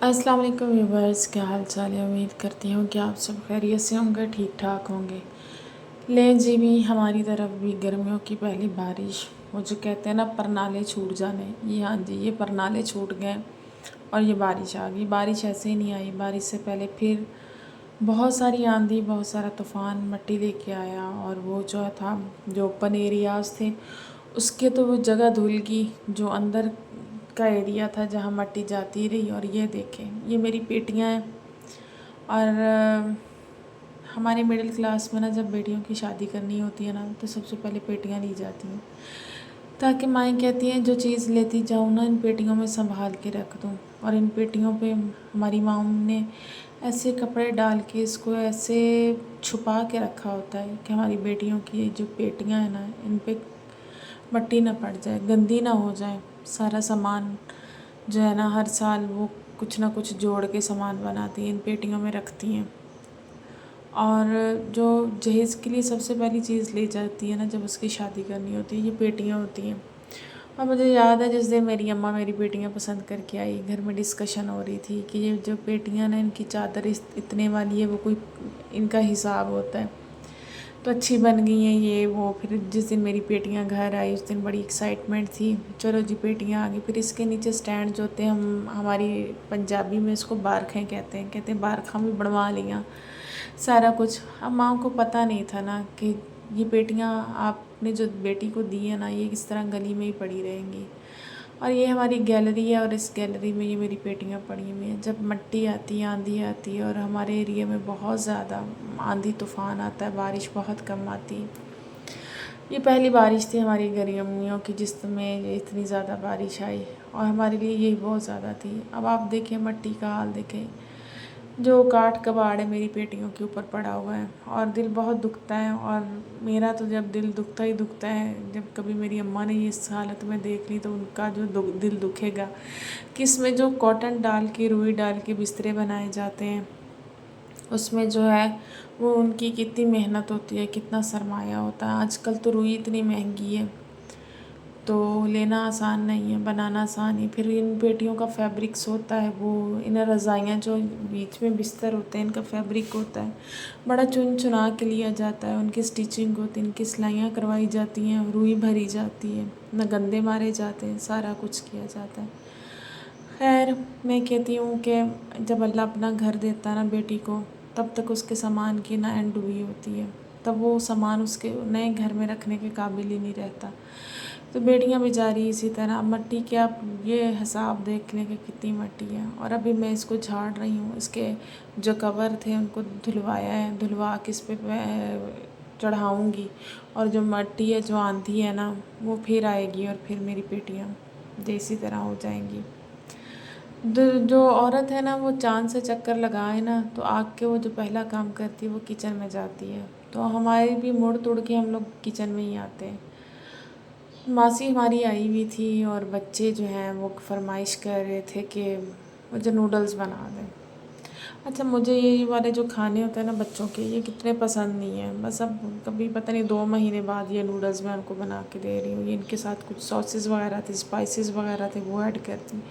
अस्सलाम वालेकुम व्यूवर्स, क्या हाल चाल है। उम्मीद करती हूँ कि आप सब खैरियत से होंगे, ठीक ठाक होंगे। ले जी भी हमारी तरफ भी गर्मियों की पहली बारिश, वो जो कहते हैं ना परनाले छूट जाने, ये हाँ जी ये परनाले छूट गए और ये बारिश आ गई। बारिश ऐसे ही नहीं आई, बारिश से पहले फिर बहुत सारी आंधी, बहुत सारा तूफ़ान मट्टी लेके आया और वो जो था जो ओपन एरियाज़ थे उसके तो वो जगह धुल गई, जो अंदर का एरिया था जहाँ मट्टी जाती रही। और ये देखें, ये मेरी पेटियाँ हैं। और हमारे मिडिल क्लास में ना जब बेटियों की शादी करनी होती है ना तो सबसे पहले पेटियाँ ली जाती हैं, ताकि माएँ कहती हैं जो चीज़ लेती जाऊँ ना इन पेटियों में संभाल के रख दूँ। और इन पेटियों पे हमारी माँ ने ऐसे कपड़े डाल के इसको ऐसे छुपा के रखा होता है कि हमारी बेटियों की जो पेटियाँ हैं ना इन पे मट्टी ना पड़ जाए, गंदी ना हो जाए। सारा सामान जो है ना हर साल वो कुछ ना कुछ जोड़ के सामान बनाती हैं, इन पेटियों में रखती हैं। और जो जहेज़ के लिए सबसे पहली चीज़ ली जाती है ना जब उसकी शादी करनी होती है, ये पेटियाँ होती हैं। और मुझे याद है जिस दिन मेरी अम्मा मेरी पेटियाँ पसंद करके आई, घर में डिस्कशन हो रही थी कि ये जो पेटियाँ ना इनकी चादर इतने वाली है, वो कोई इनका हिसाब होता है तो अच्छी बन गई हैं ये वो। फिर जिस दिन मेरी पेटियाँ घर आई उस दिन बड़ी एक्साइटमेंट थी, चलो जी पेटियाँ आ गई। फिर इसके नीचे स्टैंड जो होते हैं, हम हमारी पंजाबी में इसको बारखें कहते हैं बारखा भी बनवा लिया सारा कुछ। अब माँ को पता नहीं था ना कि ये पेटियाँ आपने जो बेटी को दी है ना ये किस तरह गली में ही पड़ी रहेंगी। और ये हमारी गैलरी है और इस गैलरी में ये मेरी पेटियाँ पड़ी हुई हैं। जब मट्टी आती है, आंधी आती है और हमारे एरिया में बहुत ज़्यादा आंधी तूफ़ान आता है, बारिश बहुत कम आती है। ये पहली बारिश थी हमारी गर्मियों की जिसमें इतनी ज़्यादा बारिश आई और हमारे लिए यही बहुत ज़्यादा थी। अब आप देखें मट्टी का हाल देखें, जो काट कबाड़ है मेरी पेटियों के ऊपर पड़ा हुआ है और दिल बहुत दुखता है। और मेरा तो जब दिल दुखता ही दुखता है, जब कभी मेरी अम्मा ने ये इस हालत में देख ली तो उनका जो दिल दुखेगा कि इसमें जो कॉटन डाल के रुई डाल के बिस्तरे बनाए जाते हैं उसमें जो है वो उनकी कितनी मेहनत होती है, कितना सरमाया होता है। आजकल तो रुई इतनी महंगी है तो लेना आसान नहीं है, बनाना आसान है। फिर इन पेटियों का फैब्रिक्स होता है, वो इन रज़ाइयाँ जो बीच में बिस्तर होते हैं इनका फैब्रिक होता है, बड़ा चुन चुना के लिया जाता है। उनकी स्टिचिंग होती है, इनकी सिलाइयाँ करवाई जाती हैं, रुई भरी जाती है, न गंदे मारे जाते हैं, सारा कुछ किया जाता है। खैर मैं कहती हूँ कि जब अल्लाह अपना घर देता है ना बेटी को, तब तक उसके सामान की ना एंड हुई होती है, तब वो सामान उसके नए घर में रखने के काबिल ही नहीं रहता। तो बेटियां बेचारी इसी तरह मट्टी के आप ये हिसाब देख लें कि कितनी मट्टी है। और अभी मैं इसको झाड़ रही हूँ, इसके जो कवर थे उनको धुलवाया है, धुलवा के इस पर चढ़ाऊँगी। और जो मट्टी है जो आंधी है ना वो फिर आएगी और फिर मेरी पेटियाँ जैसी तरह हो जाएंगी। जो औरत है ना वो चाँद से चक्कर लगाए ना तो आग के वो जो पहला काम करती है वो किचन में जाती है। तो हमारे भी मुड़ तुड़ के हम लोग किचन में ही आते हैं। मासी हमारी आई हुई थी और बच्चे जो हैं वो फरमाइश कर रहे थे कि मुझे नूडल्स बना दें। अच्छा, मुझे ये वाले जो खाने होते हैं ना बच्चों के, ये कितने पसंद नहीं है। बस अब कभी पता नहीं 2 महीने बाद ये नूडल्स मैं उनको बना के दे रही हूँ। ये इनके साथ कुछ सॉसेस वगैरह थे, स्पाइसेस वगैरह थे, वो ऐड करती।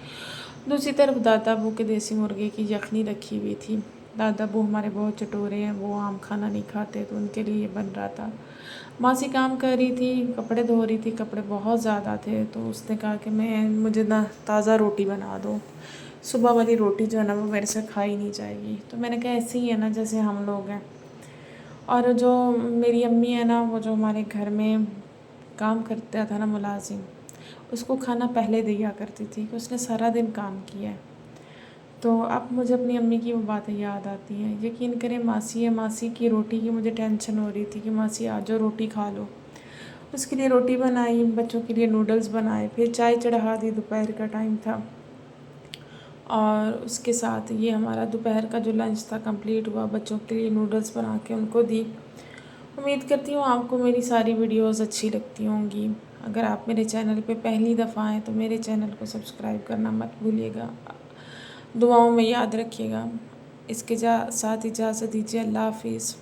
दूसरी तरफ दादा अबू के देसी मुर्गे की यखनी रखी हुई थी। दादा अबू हमारे बहुत चटोरे हैं, वो आम खाना नहीं खाते तो उनके लिए ये बन रहा था। मासी काम कर रही थी, कपड़े धो रही थी, कपड़े बहुत ज़्यादा थे तो उसने कहा कि मुझे ना ताज़ा रोटी बना दो, सुबह वाली रोटी जो है ना वो मेरे से खाई नहीं जाएगी। तो मैंने कहा ऐसे ही है ना जैसे हम लोग हैं। और जो मेरी अम्मी है ना वो जो हमारे घर में काम करता था ना मुलाजिम, उसको खाना पहले दिया करती थी कि उसने सारा दिन काम किया है। तो अब मुझे अपनी अम्मी की वो बातें याद आती हैं। यकीन करें मासी है, मासी की रोटी की मुझे टेंशन हो रही थी कि मासी आ जाओ रोटी खा लो। उसके लिए रोटी बनाई, बच्चों के लिए नूडल्स बनाए, फिर चाय चढ़ा दी, दोपहर का टाइम था। और उसके साथ ये हमारा दोपहर का जो लंच था कंप्लीट हुआ, बच्चों के लिए नूडल्स बना के उनको दी। उम्मीद करती हूँ आपको मेरी सारी वीडियोस अच्छी लगती होंगी। अगर आप मेरे चैनल पे पहली दफ़ा आएँ तो मेरे चैनल को सब्सक्राइब करना मत भूलिएगा, दुआओं में याद रखिएगा। इसके साथ इजाज़त दीजिए, अल्लाह हाफिज़।